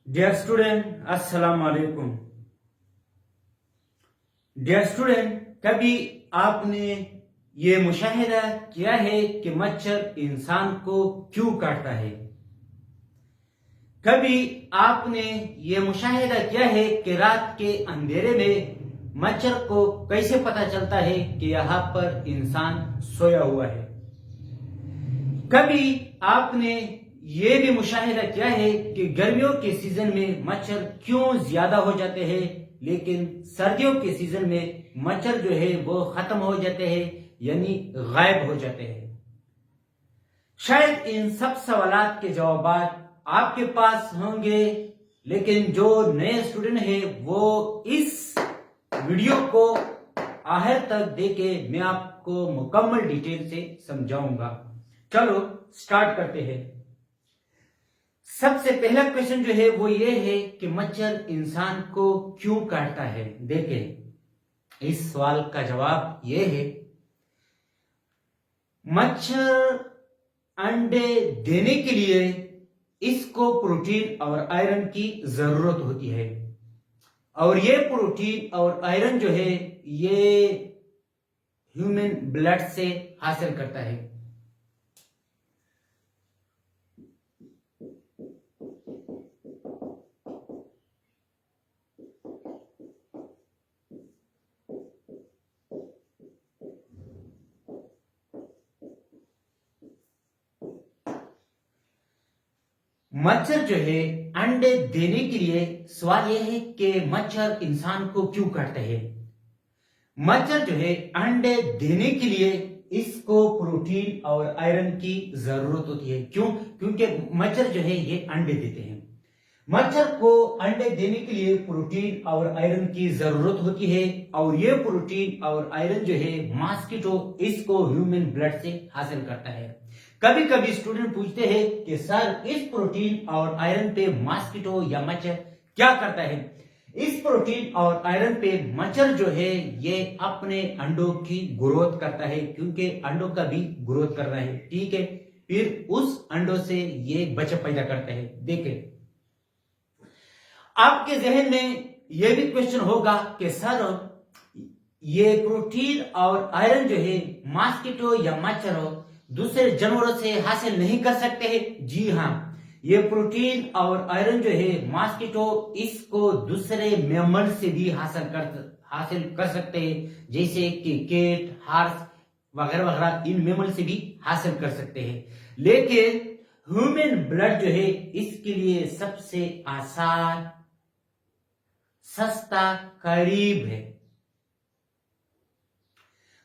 Dear student, अस्सलाम वालेकुम। Dear student, कभी आपने ये मुशाहिदा किया है कि मच्छर इंसान को क्यों काटता है? कभी आपने ये मुशाहिदा किया है कि रात के अंधेरे में मच्छर को कैसे पता चलता है कि यहाँ पर इंसान सोया हुआ है? कभी आपने ये भी मुशाहिदा किया है कि गर्मियों के सीजन में मच्छर क्यों ज्यादा हो जाते हैं, लेकिन सर्दियों के सीजन में मच्छर जो है वो खत्म हो जाते हैं, यानी गायब हो जाते हैं? शायद इन सब सवालात के जवाब आपके पास होंगे, लेकिन जो नए स्टूडेंट है वो इस वीडियो को आखिर तक देखे, मैं आपको मुकम्मल डिटेल से समझाऊंगा। चलो स्टार्ट करते हैं। सबसे पहला क्वेश्चन जो है वो ये है कि मच्छर इंसान को क्यों काटता है? देखें, इस सवाल का जवाब ये है, मच्छर अंडे देने के लिए इसको प्रोटीन और आयरन की जरूरत होती है, और ये प्रोटीन और आयरन जो है ये ह्यूमन ब्लड से हासिल करता है। मच्छर जो है अंडे देने के लिए, सवाल यह है कि मच्छर इंसान को क्यों काटता है? मच्छर जो है अंडे देने के लिए इसको प्रोटीन और आयरन की जरूरत होती है। क्यों? क्योंकि मच्छर जो है ये अंडे देते हैं। मच्छर को अंडे देने के लिए प्रोटीन और आयरन की जरूरत होती है, और ये प्रोटीन और आयरन जो है मॉस्किटो इसको ह्यूमन ब्लड से हासिल करता है। कभी कभी स्टूडेंट पूछते हैं कि सर, इस प्रोटीन और आयरन पे मॉस्किटो या मच्छर क्या करता है? इस प्रोटीन और आयरन पे मच्छर जो है ये अपने अंडों की ग्रोथ करता है, क्योंकि अंडों का भी ग्रोथ करना है, ठीक है। फिर उस अंडों से ये बच्चा पैदा करता है। देखें, आपके जहन में यह भी क्वेश्चन होगा कि सर, ये प्रोटीन और आयरन जो है मॉस्किटो या मच्छर दूसरे जानवरों से हासिल नहीं कर सकते हैं? जी हाँ, ये प्रोटीन और आयरन जो है मॉस्किटो इसको दूसरे मैमल से भी हासिल कर सकते हैं, जैसे कि केट, हार्स वगैरह वगैरह, इन मैमल से भी हासिल कर सकते हैं। लेकिन ह्यूमन ब्लड जो है इसके लिए सबसे आसान, सस्ता, करीब है।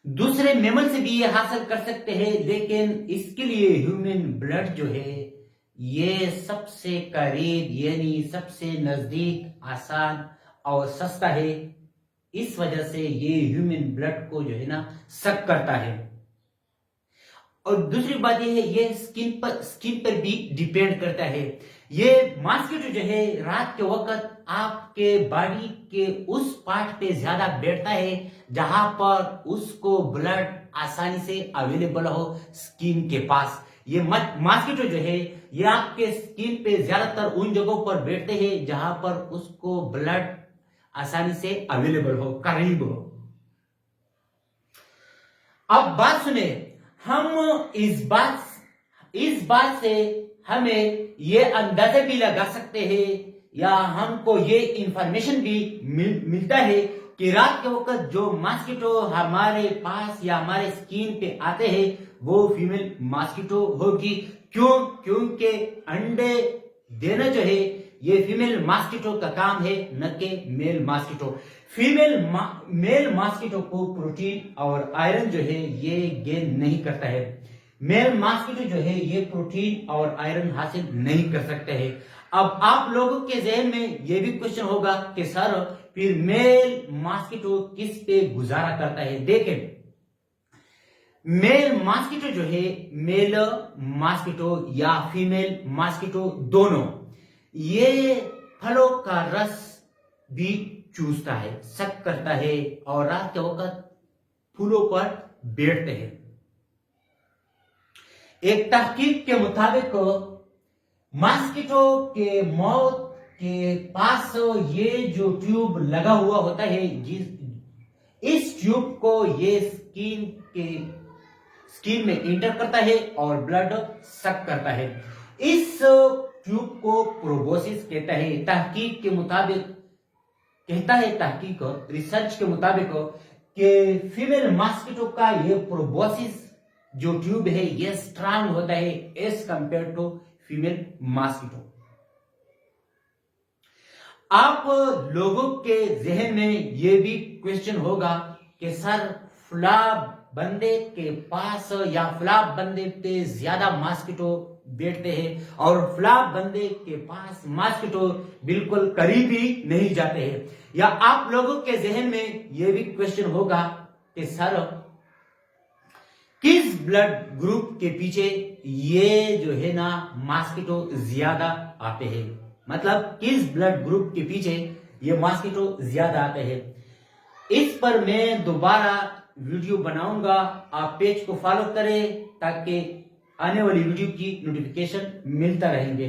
दूसरे मैमल से भी ये हासिल कर सकते हैं, लेकिन इसके लिए ह्यूमन ब्लड जो है ये सबसे करीब, यानी सबसे नजदीक, आसान और सस्ता है। इस वजह से ये ह्यूमन ब्लड को जो है ना सक करता है। और दूसरी बात ये है, ये स्किन पर भी डिपेंड करता है। ये मॉस्किटो जो है रात के वक्त आपके बॉडी के उस पार्ट पे ज्यादा बैठता है जहां पर उसको ब्लड आसानी से अवेलेबल हो, स्किन के पास। ये मॉस्किटो जो है ये आपके स्किन पे ज्यादातर उन जगहों पर बैठते हैं जहां पर उसको ब्लड आसानी से अवेलेबल हो, करीब हो। अब बात सुने, हम इस बात से हमें ये अंदाजा भी लगा सकते हैं, या हमको ये इंफॉर्मेशन भी मिलता है कि रात के वक्त जो मॉस्किटो हमारे पास या हमारे स्किन पे आते हैं वो फीमेल मॉस्किटो होगी। क्यों? क्योंकि अंडे देना जो है ये फीमेल मॉस्किटो का काम है, न कि मेल मॉस्किटो। मेल मॉस्किटो को प्रोटीन और आयरन जो है ये गेन नहीं करता है। मेल मॉस्किटो जो है ये प्रोटीन और आयरन हासिल नहीं कर सकते हैं। अब आप लोगों के जहन में ये भी क्वेश्चन होगा कि सर, फिर मेल मॉस्किटो किस पे गुजारा करता है? देखें, मेल मॉस्किटो जो है, मेल मॉस्किटो या फीमेल मॉस्किटो दोनों, ये फलों का रस भी चूसता है, सक करता है, और रात के वक्त फूलों पर बैठते हैं। एक तहकीक के मुताबिक मॉस्किटो के मौत के पास ये जो ट्यूब लगा हुआ होता है, इस ट्यूब को ये स्किन में इंटर करता है और ब्लड सक करता है। इस ट्यूब को प्रोबोसिस कहता है। तहकीक के मुताबिक रिसर्च के मुताबिक कि फीमेल मॉस्किटो का ये प्रोबोसिस जो ट्यूब है ये स्ट्रांग होता है as compare to female mosquito. आप लोगों के जहन में ये भी क्वेश्चन होगा कि सर फ्लैप बंदे के पास या फ्लैप बंदे पे ज्यादा मॉस्किटो बैठते हैं और फ्लैप बंदे के पास मॉस्किटो बिल्कुल करीब ही नहीं जाते हैं। या आप लोगों के जहन में ये भी क्वेश्चन होगा कि सर किस ब्लड ग्रुप के पीछे ये जो है ना मॉस्किटो ज्यादा आते हैं, मतलब किस ब्लड ग्रुप के पीछे ये मॉस्किटो ज्यादा आते हैं। इस पर मैं दोबारा वीडियो बनाऊंगा, आप पेज को फॉलो करें ताकि आने वाली वीडियो की नोटिफिकेशन मिलता रहेंगे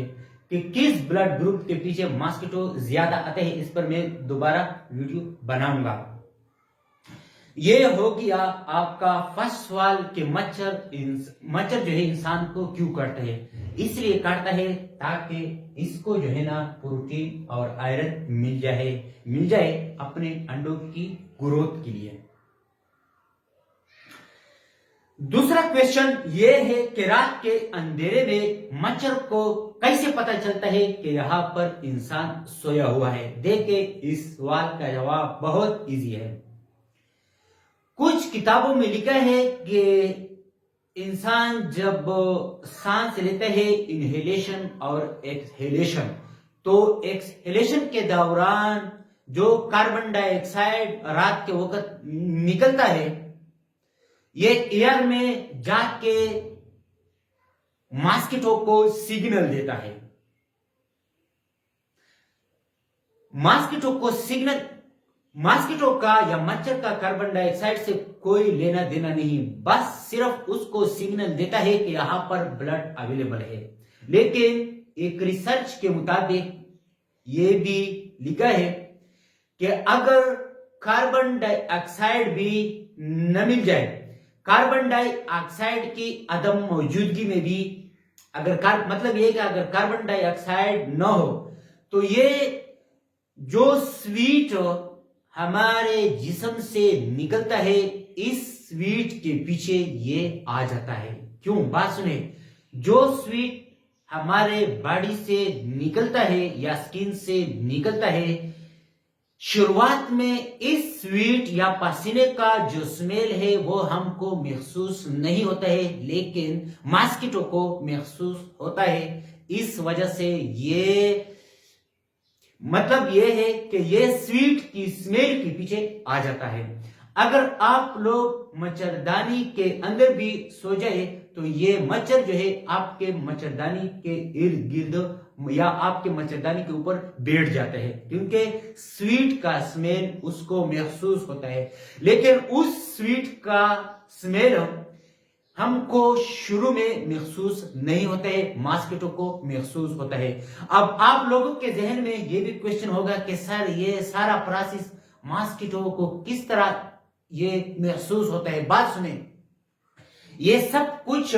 कि किस ब्लड ग्रुप के पीछे मॉस्किटो ज्यादा आते हैं। इस पर मैं दोबारा वीडियो बनाऊंगा। ये हो गया आपका फर्स्ट सवाल कि मच्छर जो है इंसान को क्यों काटता है। इसलिए काटता है ताकि इसको जो है ना प्रोटीन और आयरन मिल जाए अपने अंडों की ग्रोथ के लिए। दूसरा क्वेश्चन ये है कि रात के अंधेरे में मच्छर को कैसे पता चलता है कि यहां पर इंसान सोया हुआ है। देखिए इस सवाल का जवाब बहुत इजी है। कुछ किताबों में लिखा है कि इंसान जब सांस लेता है इनहेलेशन और एक्सहेलेशन, तो एक्सहेलेशन के दौरान जो कार्बन डाइऑक्साइड रात के वक्त निकलता है ये एयर में जाके मॉस्किटो को सिग्नल देता है। मॉस्किटो का या मच्छर का कार्बन डाइऑक्साइड से कोई लेना देना नहीं, बस सिर्फ उसको सिग्नल देता है कि यहां पर ब्लड अवेलेबल है। लेकिन एक रिसर्च के मुताबिक ये भी लिखा है कि अगर कार्बन डाइऑक्साइड भी न मिल जाए, कार्बन डाइऑक्साइड की अदम मौजूदगी में भी मतलब ये कि अगर कार्बन डाइऑक्साइड न हो तो ये जो स्वीट हमारे जिस्म से निकलता है इस स्वीट के पीछे ये आ जाता है। क्यों? बात सुने। जो स्वीट हमारे बॉडी से निकलता है या स्किन से निकलता है, शुरुआत में इस स्वीट या पसीने का जो स्मेल है वो हमको महसूस नहीं होता है, लेकिन मॉस्किटो को महसूस होता है। इस वजह से ये मतलब ये है कि ये स्वीट की स्मेल के पीछे आ जाता है। अगर आप लोग मच्छरदानी के अंदर भी सो जाए तो ये मच्छर जो है आपके मच्छरदानी के इर्द गिर्द या आपके मच्छरदानी के ऊपर बैठ जाते हैं, क्योंकि स्वीट का स्मेल उसको महसूस होता है। लेकिन उस स्वीट का स्मेल हमको शुरू में महसूस नहीं होता है, मॉस्किटो को महसूस होता है। अब आप लोगों के जहन में ये भी क्वेश्चन होगा कि सर ये सारा प्रोसेस मॉस्किटो को किस तरह ये महसूस होता है। बात सुने, ये सब कुछ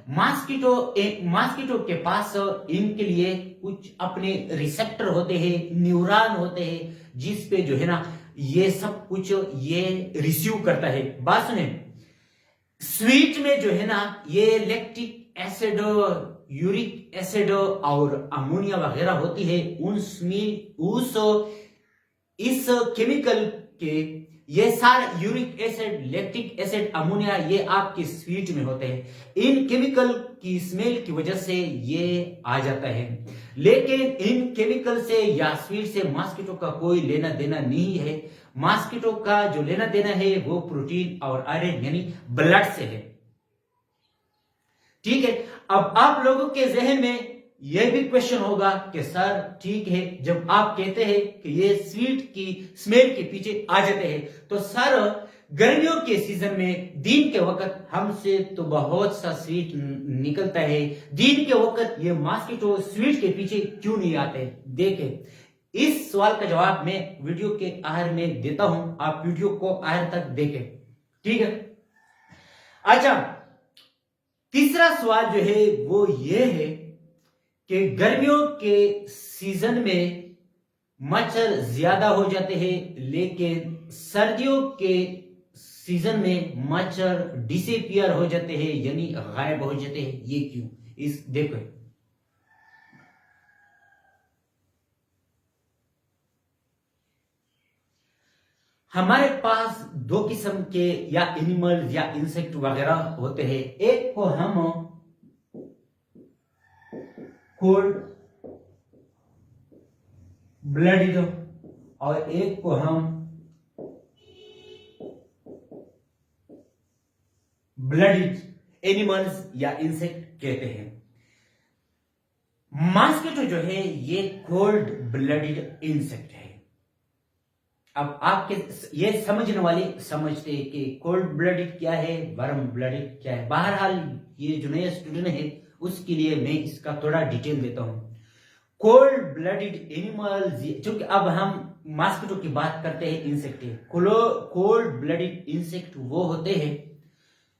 मॉस्किटो के पास इनके लिए कुछ अपने रिसेप्टर होते हैं, न्यूरॉन होते हैं, जिस पे जो है ना ये सब कुछ ये रिसीव करता है। बात सुने, स्वीट में जो है ना ये लैक्टिक एसिड, यूरिक एसिड और अमोनिया वगैरह होती है। इस केमिकल के ये सारे uric acid, lactic acid, ammonia ये आपके स्वीट में होते हैं। इन केमिकल की स्मेल की वजह से ये आ जाता है, लेकिन इन केमिकल से या स्वीट से मॉस्किटो का कोई लेना देना नहीं है। मॉस्किटो का जो लेना देना है वो प्रोटीन और आयरन यानी ब्लड से है। ठीक है। अब आप लोगों के जहन में यह भी क्वेश्चन होगा कि सर ठीक है, जब आप कहते हैं कि ये स्वीट की स्मेल के पीछे आ जाते हैं, तो सर गर्मियों के सीजन में दिन के वक्त हमसे तो बहुत सा स्वीट निकलता है, दिन के वक्त ये मॉस्किटो स्वीट के पीछे क्यों नहीं आते? देखें, इस सवाल का जवाब मैं वीडियो के आखिर में देता हूं, आप वीडियो को आखिर तक देखें, ठीक है। अच्छा, तीसरा सवाल जो है वो ये है कि गर्मियों के सीजन में मच्छर ज्यादा हो जाते हैं, लेकिन सर्दियों के सीजन में मच्छर डिसअपियर हो जाते हैं, यानी गायब हो जाते हैं। ये क्यों? इस देखो, हमारे पास दो किस्म के या एनिमल या इंसेक्ट वगैरह होते हैं। एक को हम कोल्ड ब्लडेड और एक को हम ब्लडेड एनिमल्स या इंसेक्ट कहते हैं। मॉस्किटो जो है ये कोल्ड ब्लडेड इंसेक्ट है। अब आपके ये समझने वाले समझते हैं कि कोल्ड ब्लडेड क्या है, वार्म ब्लडेड क्या है। बहरहाल ये जो नया स्टूडेंट है उसके लिए मैं इसका थोड़ा डिटेल देता हूं। कोल्ड ब्लडेड एनिमल्स, क्योंकि अब हम मॉस्किटो की बात करते हैं, इंसेक्ट है। कोल्ड ब्लडेड इंसेक्ट वो होते हैं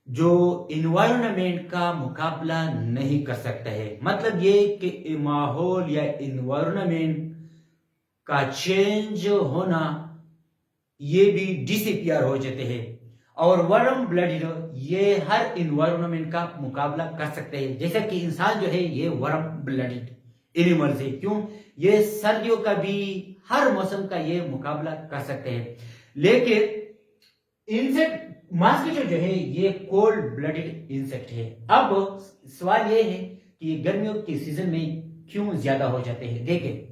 जो इन्वायरमेंट का मुकाबला नहीं कर सकता है। मतलब ये कि माहौल या इन्वायरमेंट का चेंज होना, ये भी डिसअपियर हो जाते हैं। और वार्म ब्लडेड ये हर इन्वायरमेंट का मुकाबला कर सकते हैं। जैसे कि इंसान जो है ये वार्म ब्लडेड एनिमल है। क्यों? ये सर्दियों का भी, हर मौसम का ये मुकाबला कर सकते हैं। लेकिन इंसेक्ट मॉस्किटो जो है ये कोल्ड ब्लडेड इंसेक्ट है। अब सवाल ये है कि गर्मियों के सीजन में क्यों ज्यादा हो जाते हैं। देखिए,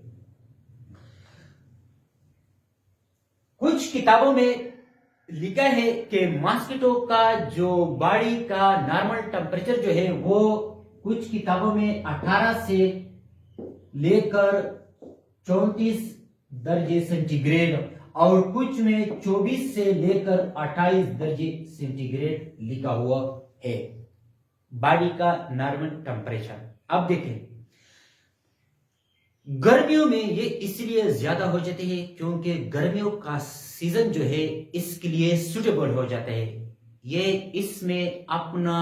कुछ किताबों में लिखा है कि मॉस्किटो का जो बॉडी का नॉर्मल टेम्परेचर जो है वो कुछ किताबों में 18 से लेकर 34 दर्जे सेंटीग्रेड और कुछ में 24 से लेकर 28 दर्जे सेंटीग्रेड लिखा हुआ है बॉडी का नॉर्मल टेम्परेचर। अब देखें, गर्मियों में ये इसलिए ज्यादा हो जाते हैं क्योंकि गर्मियों का सीजन जो है इसके लिए सुटेबल हो जाता है। ये इसमें अपना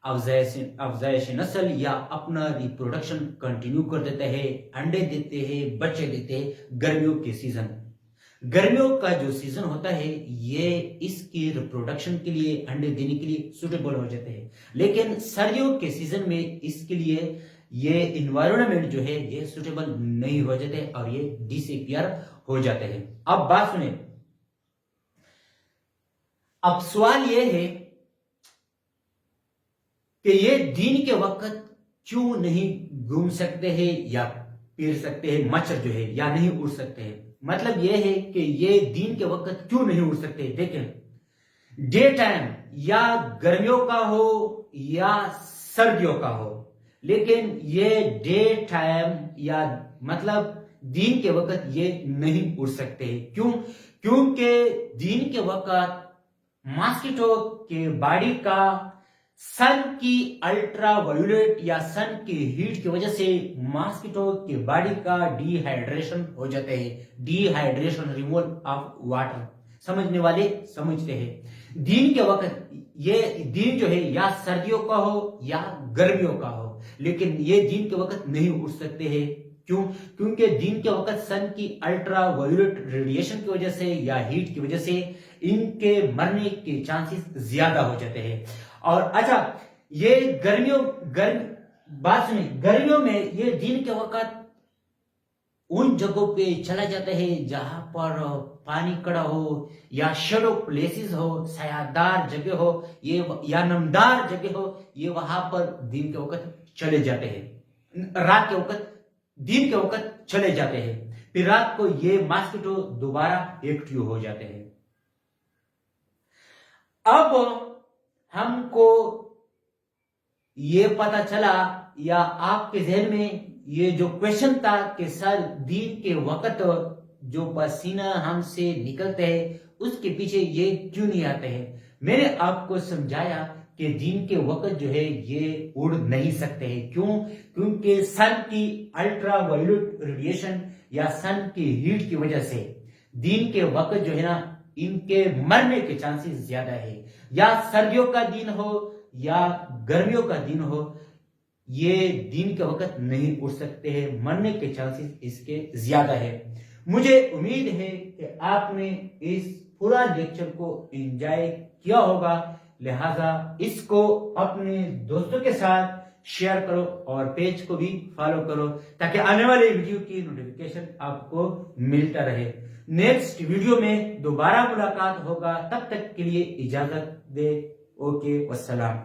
अफजाइश नस्ल या अपना रिप्रोडक्शन कंटिन्यू कर देता है, अंडे देते हैं, बच्चे देते हैं। गर्मियों का जो सीजन होता है ये इसकी रिप्रोडक्शन के लिए, अंडे देने के लिए सुटेबल हो जाते हैं। लेकिन सर्दियों के सीजन में इसके लिए ये इन्वायरमेंट जो है ये सुटेबल नहीं हो जाते और ये डिसअपियर हो जाते हैं। अब बात सुने, अब सवाल ये है कि ये दिन के वक्त क्यों नहीं घूम सकते हैं या फिर सकते हैं, मच्छर जो है, या नहीं उड़ सकते हैं। मतलब ये है कि ये दिन के वक्त क्यों नहीं उड़ सकते। देखें, डे टाइम या गर्मियों का हो या सर्दियों का हो, लेकिन ये डे टाइम या मतलब दिन के वक्त ये नहीं उड़ सकते। क्यों? क्योंकि दिन के वक्त मॉस्किटो के बॉडी का सन की अल्ट्रा वायोलेट या सन की हीट की वजह से मॉस्किटो के बॉडी का डिहाइड्रेशन हो जाते हैं। डिहाइड्रेशन, रिमूवल ऑफ वाटर, समझने वाले समझते हैं। दिन के वक्त ये दिन जो है या सर्दियों का हो या गर्मियों का हो, लेकिन ये दिन के वक्त नहीं उड़ सकते हैं। क्यों? क्योंकि दिन के वक्त सन की अल्ट्रा वायोलेट रेडिएशन की वजह से या हीट की वजह से इनके मरने के चांसेस ज्यादा हो जाते हैं। और अच्छा, ये बात सुनिए, गर्मियों में ये दिन के वक्त उन जगहों पे चला जाता है जहां पर पानी कड़ा हो या शेडो प्लेसेस हो, सायादार जगह हो, ये या नमदार जगह हो, ये वहां पर दिन के वक्त चले जाते हैं। रात के वक्त, दिन के वक्त चले जाते हैं, फिर रात को ये मॉस्किटो दोबारा एक्टिव हो जाते हैं। अब हमको ये पता चला या आपके जहन में ये जो क्वेश्चन था कि सर दिन के वक्त जो पसीना हमसे निकलते हैं उसके पीछे ये क्यों नहीं आते हैं। मैंने आपको समझाया कि दिन के वक्त जो है ये उड़ नहीं सकते हैं। क्यों? क्योंकि सन की अल्ट्रा वायोलेट रेडिएशन या सन की हीट की वजह से दिन के वक्त जो है ना इनके मरने के चांसेस ज्यादा है। या सर्दियों का दिन हो या गर्मियों का दिन हो, ये दिन के वक्त नहीं उड़ सकते हैं, मरने के चांसेस इसके ज्यादा है। मुझे उम्मीद है कि आपने इस पूरा लेक्चर को एंजॉय किया होगा, लिहाजा इसको अपने दोस्तों के साथ शेयर करो और पेज को भी फॉलो करो ताकि आने वाले वीडियो की नोटिफिकेशन आपको मिलता रहे। नेक्स्ट वीडियो में दोबारा मुलाकात होगा, तब तक के लिए इजाजत दे। ओके, वस्सलाम।